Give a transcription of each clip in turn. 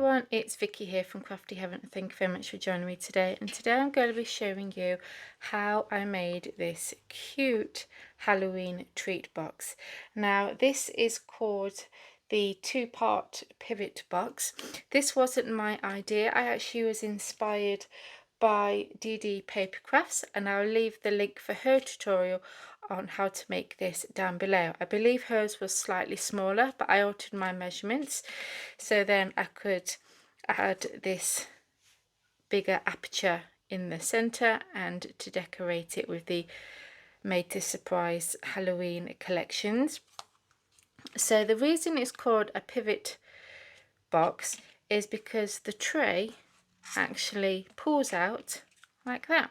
everyone, it's Vicky here from Crafty Heaven. Thank you very much for joining me today. And today I'm going to be showing you how I made this cute Halloween treat box. Now this is called the two-part pivot box. This wasn't my idea. I actually was inspired by DDPapercrafts, and I'll leave the link for her tutorial on how to make this down below. I believe hers was slightly smaller, but I altered my measurements so then I could add this bigger aperture in the center and to decorate it with the Made to Surprise Halloween collections. So the reason it's called a pivot box is because the tray actually pulls out like that.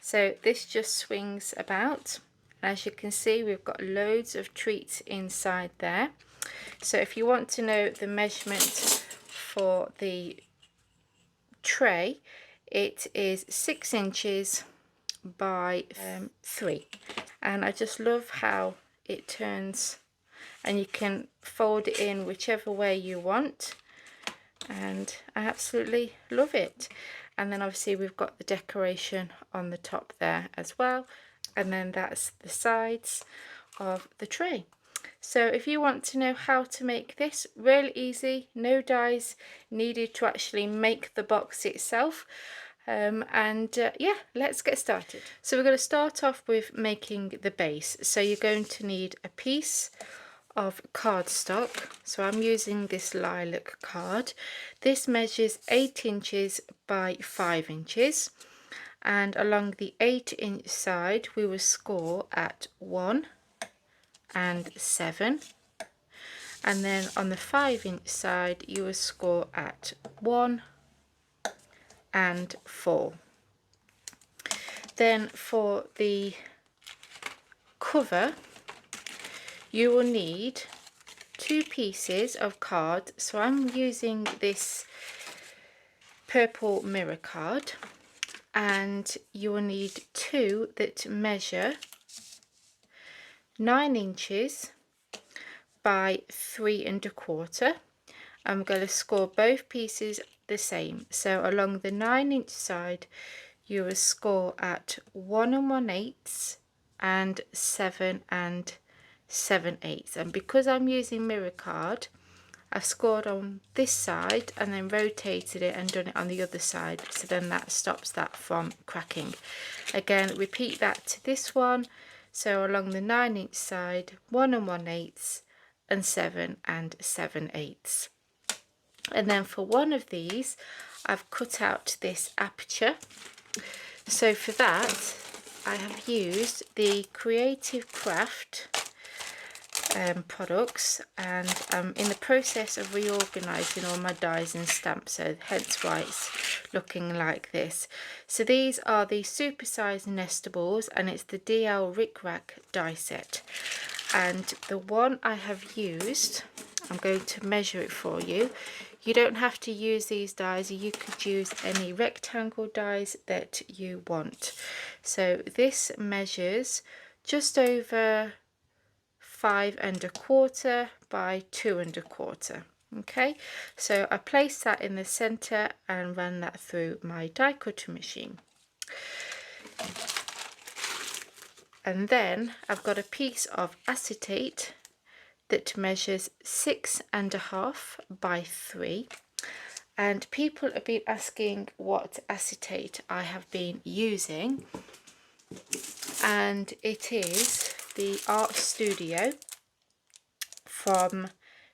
So this just swings about. As you can see, we've got loads of treats inside there. So if you want to know the measurement for the tray, it is 6 inches by 3. And I just love how it turns, and you can fold it in whichever way you want, and I absolutely love it. And then obviously we've got the decoration on the top there as well, and then that's the sides of the tray. So if you want to know how to make this, really easy, no dies needed to actually make the box itself. Yeah, let's get started. So we're going to start off with making the base. So you're going to need a piece of cardstock. So I'm using this lilac card. This measures 8 inches by 5 inches, and along the 8-inch side we will score at 1 and 7, and then on the 5-inch side you will score at 1 and 4. Then for the cover you will need 2 pieces of card. So I'm using this purple mirror card, and you will need 2 that measure 9 inches by 3 1/4. I'm going to score both pieces the same. So along the 9-inch side you will score at 1 1/8 and 7 7/8. And because I'm using mirror card, I've scored on this side and then rotated it and done it on the other side, so then that stops that from cracking. Again, repeat that to this one. So along the 9-inch side, 1 1/8 and 7 7/8. And then for one of these I've cut out this aperture. So for that I have used the Creative Craft products, and I'm in the process of reorganizing all my dies and stamps, so hence why it's looking like this. So these are the Suprise nestables, and it's the DL Rick Rack die set. And the one I have used, I'm going to measure it for you. You don't have to use these dies, you could use any rectangle dies that you want. So this measures just over 5 1/4 by 2 1/4. Okay, so I placed that in the center and ran that through my die cutting machine. And then I've got a piece of acetate that measures 6 1/2 by 3. And people have been asking what acetate I have been using, and it is the Art Studio from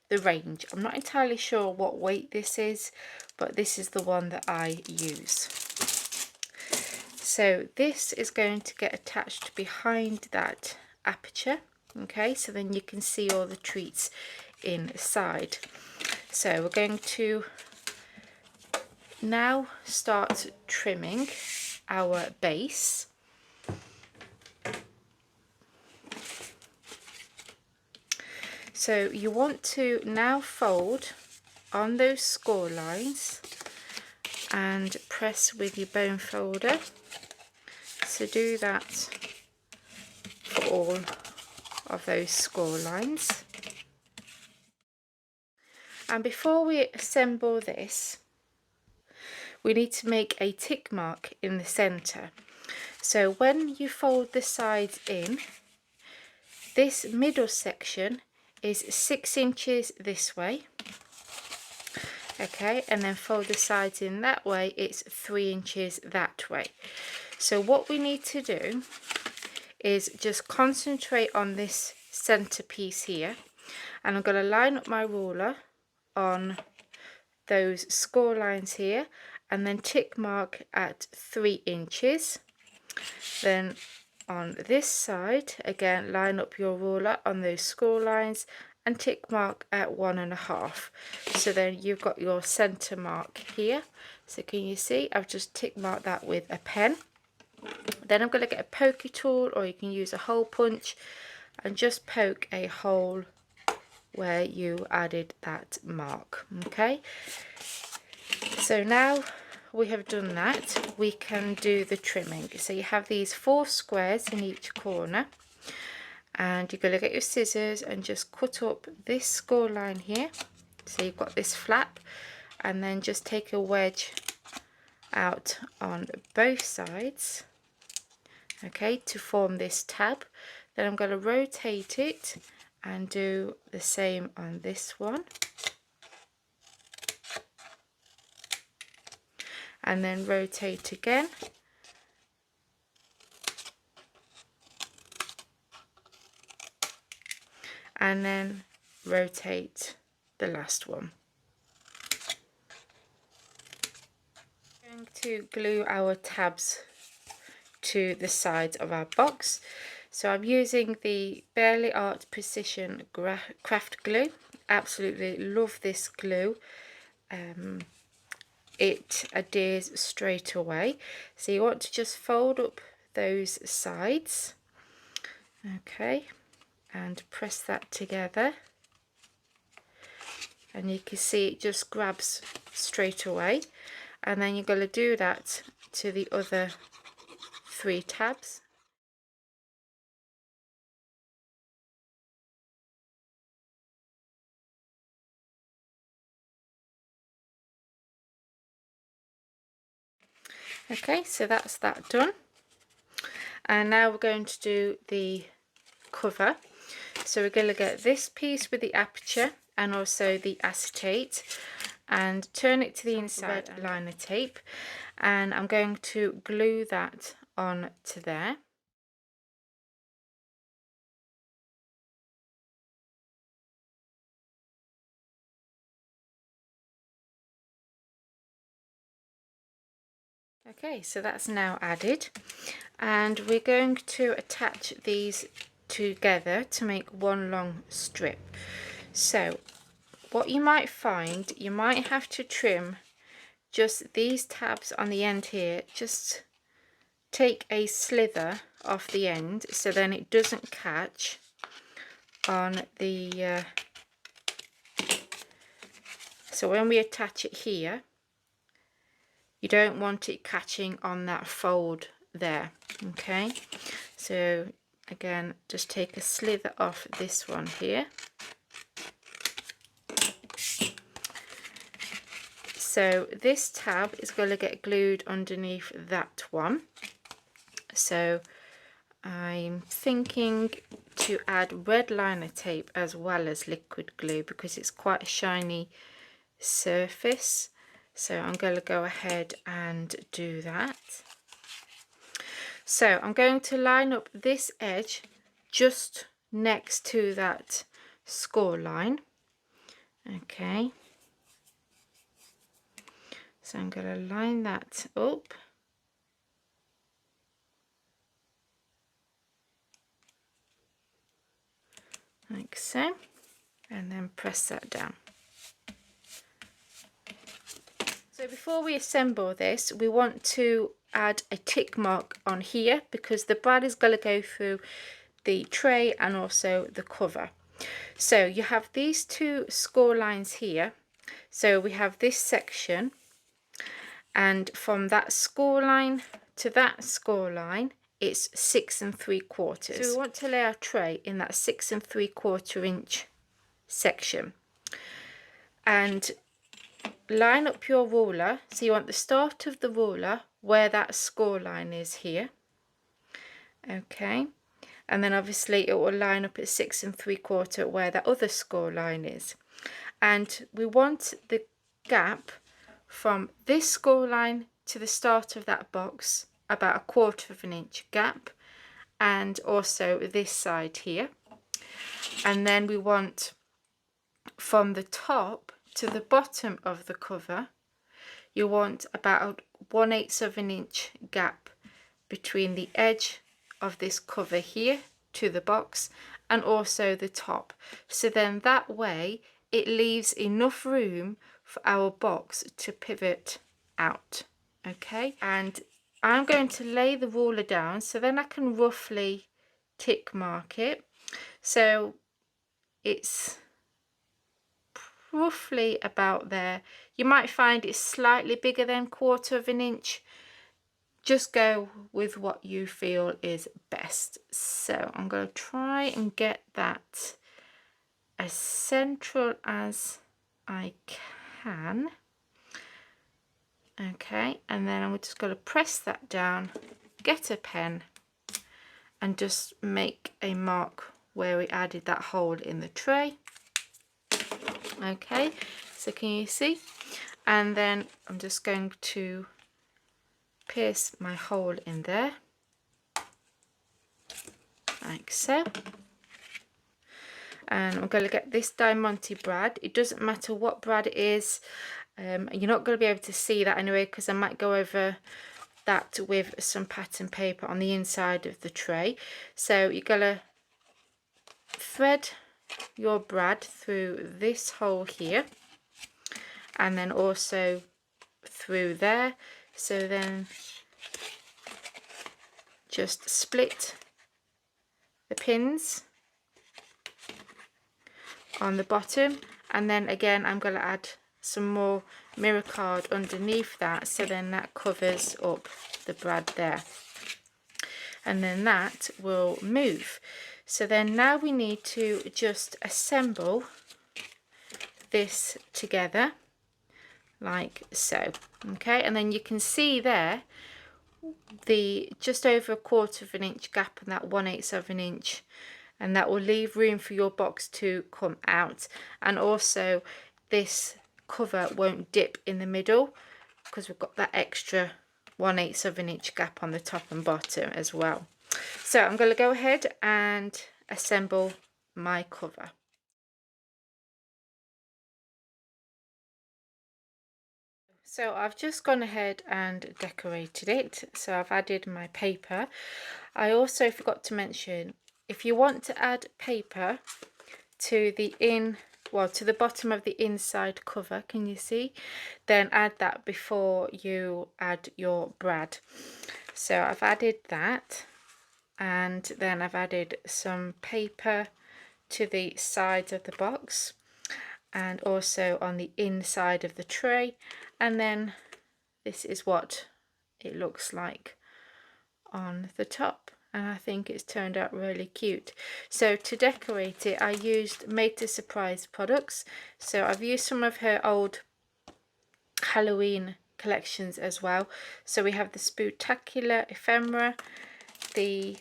the range. I'm not entirely sure what weight this is, but this is the one that I use. So this is going to get attached behind that aperture. Okay, so then you can see all the treats inside. So we're going to now start trimming our base. So you want to now fold on those score lines and press with your bone folder. So do that for all of those score lines. And before we assemble this, we need to make a tick mark in the center. So when you fold the sides in, this middle section is 6 inches this way, okay, and then fold the sides in that way, it's 3 inches that way. So what we need to do is just concentrate on this center piece here, and I'm going to line up my ruler on those score lines here and then tick mark at 3 inches. Then on this side again, line up your ruler on those score lines and tick mark at 1.5. so then you've got your center mark here. So can you see I've just tick marked that with a pen. Then I'm going to get a pokey tool, or you can use a hole punch, and just poke a hole where you added that mark. Okay, so now we have done that, we can do the trimming. So you have these 4 squares in each corner, and you're going to get your scissors and just cut up this score line here. So you've got this flap, and then just take a wedge out on both sides, okay, to form this tab. Then I'm going to rotate it and do the same on this one, and then rotate again, and then rotate the last one. I'm going to glue our tabs to the sides of our box. So I'm using the Barely Art Precision Craft Glue. Absolutely love this glue. It adheres straight away. So you want to just fold up those sides, okay, and press that together, and you can see it just grabs straight away. And then you're going to do that to the other 3 tabs. Okay, so that's that done, and now we're going to do the cover. So we're going to get this piece with the aperture and also the acetate, and turn it to the inside, red liner tape, and I'm going to glue that on to there. Okay, so that's now added, and we're going to attach these together to make one long strip. So what you might find, you might have to trim just these tabs on the end here, just take a slither off the end so then it doesn't catch on the so when we attach it here, you don't want it catching on that fold there. Okay, so again, just take a slither off this one here. So this tab is going to get glued underneath that one. So I'm thinking to add red liner tape as well as liquid glue because it's quite a shiny surface. So I'm going to go ahead and do that. So I'm going to line up this edge just next to that score line. Okay. So I'm going to line that up. Like so. And then press that down. So before we assemble this, we want to add a tick mark on here because the brad is going to go through the tray and also the cover. So you have these 2 score lines here. So we have this section, and from that score line to that score line, it's 6 3/4. So we want to lay our tray in that 6 3/4 inch section. and line up your ruler. So you want the start of the ruler where that score line is here. Okay, and then obviously it will line up at 6 3/4 where that other score line is. And we want the gap from this score line to the start of that box about 1/4 of an inch gap, and also this side here. And then we want from the top to the bottom of the cover, you want about 1/8 of an inch gap between the edge of this cover here to the box and also the top. So then that way it leaves enough room for our box to pivot out. Okay, and I'm going to lay the ruler down so then I can roughly tick mark it. So it's roughly about there. You might find it's slightly bigger than 1/4 of an inch. Just go with what you feel is best. So I'm going to try and get that as central as I can. Okay, and then I'm just going to press that down, get a pen, and just make a mark where we added that hole in the tray. Okay, so can you see? And then I'm just going to pierce my hole in there, like so. And I'm going to get this Diamante brad. It doesn't matter what brad it is. You're not going to be able to see that anyway, because I might go over that with some pattern paper on the inside of the tray. So you're going to thread your brad through this hole here, and then also through there. So then just split the pins on the bottom, and then again I'm going to add some more mirror card underneath that, so then that covers up the brad there, and then that will move. So then now we need to just assemble this together like so. Okay, and then you can see there the just over 1/4 of an inch gap and that 1/8 of an inch, and that will leave room for your box to come out. And also this cover won't dip in the middle because we've got that extra 1/8 of an inch gap on the top and bottom as well. So I'm going to go ahead and assemble my cover. So I've just gone ahead and decorated it. So I've added my paper. I also forgot to mention, if you want to add paper to the to the bottom of the inside cover, can you see? Then add that before you add your brad. So I've added that, and then I've added some paper to the sides of the box and also on the inside of the tray, and then this is what it looks like on the top, and I think it's turned out really cute. So to decorate it, I used Made to Surprise products. So I've used some of her old Halloween collections as well. So we have the Spooktacular ephemera, the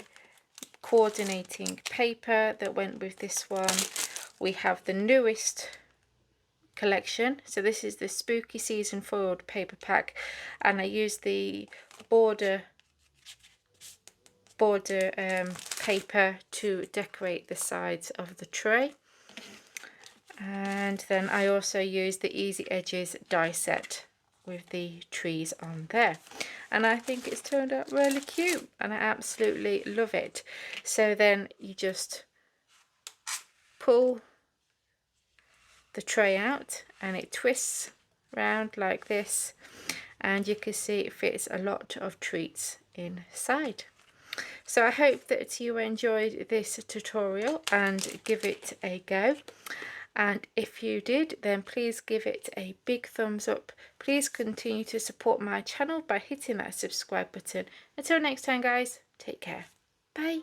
coordinating paper that went with this one. We have the newest collection, so this is the Spooky Season foiled paper pack, and I used the border paper to decorate the sides of the tray, and then I also used the Easy Edges die set with the trees on there, and I think it's turned out really cute and I absolutely love it. So then you just pull the tray out and it twists round like this, and you can see it fits a lot of treats inside. So I hope that you enjoyed this tutorial and give it a go, and if you did, then please give it a big thumbs up. Please continue to support my channel by hitting that subscribe button. Until next time guys, take care, bye.